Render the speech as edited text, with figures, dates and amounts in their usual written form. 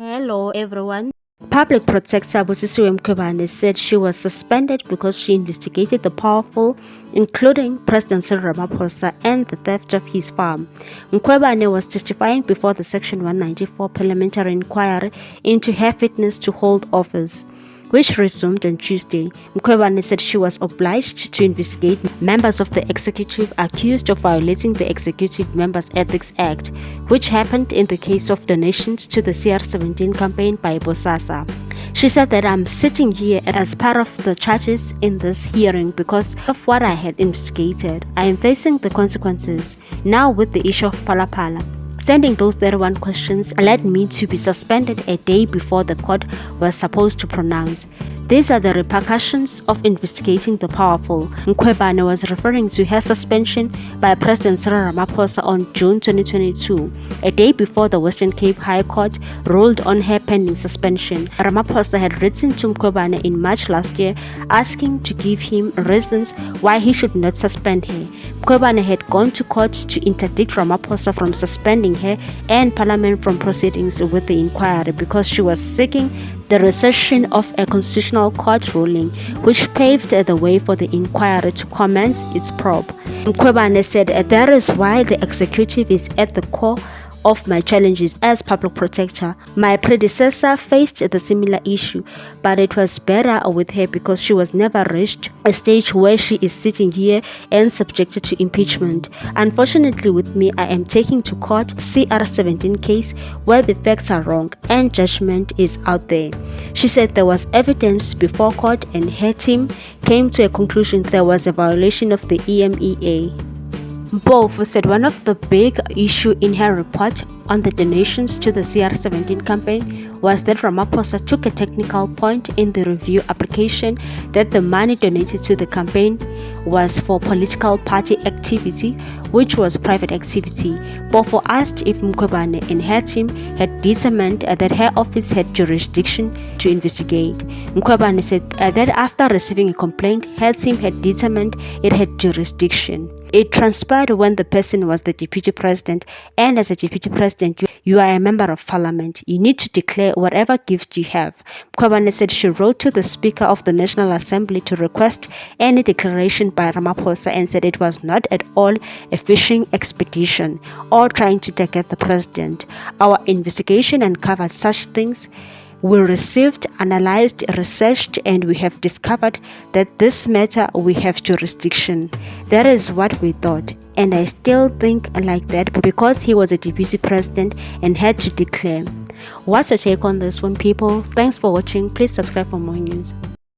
Hello everyone. Public Protector Busisiwe Mkhwebane said she was suspended because she investigated the powerful, including President Cyril Ramaphosa, and the theft of his farm. Mkhwebane was testifying before the Section 194 parliamentary inquiry into her fitness to hold office, which resumed on Tuesday. Mkhwebane said she was obliged to investigate members of the executive accused of violating the Executive Members Ethics Act, which happened in the case of donations to the CR17 campaign by Bosasa. She said that I'm sitting here as part of the charges in this hearing because of what I had investigated. I am facing the consequences now with the issue of Palapala. Sending those 31 questions led me to be suspended a day before the court was supposed to pronounce. These are the repercussions of investigating the powerful. Mkhwebane was referring to her suspension by President Cyril Ramaphosa on June 2022, a day before the Western Cape High Court ruled on her pending suspension. Ramaphosa had written to Mkhwebane in March last year asking to give him reasons why he should not suspend her. Mkhwebane had gone to court to interdict Ramaphosa from suspending her and Parliament from proceedings with the inquiry because she was seeking the rescission of a constitutional court ruling, which paved the way for the inquiry to commence its probe. Mkhwebane said that is why the executive is at the core of my challenges as public protector. My predecessor faced the similar issue, but it was better with her because she was never reached a stage where she is sitting here and subjected to impeachment. Unfortunately with me, I am taking to court CR17 case where the facts are wrong and judgment is out there. She said there was evidence before court and her team came to a conclusion there was a violation of the EMEA. Both said one of the big issues in her report on the donations to the CR17 campaign was that Ramaphosa took a technical point in the review application that the money donated to the campaign was for political party activity, which was private activity. Bofo asked if Mkhwebane and her team had determined that her office had jurisdiction to investigate. Mkhwebane said that after receiving a complaint, her team had determined it had jurisdiction. It transpired when the person was the deputy president, and as a deputy president, you are a member of parliament. You need to declare whatever gift you have. Mkhwebane said she wrote to the Speaker of the National Assembly to request any declaration by Ramaphosa and said it was not at all a fishing expedition or trying to target the president. Our investigation uncovered such things. We received, analyzed, researched, and we have discovered that this matter we have jurisdiction. That is what we thought, and I still think like that because he was a deputy president and had to declare. What's your take on this one, people? Thanks for watching. Please subscribe for more news.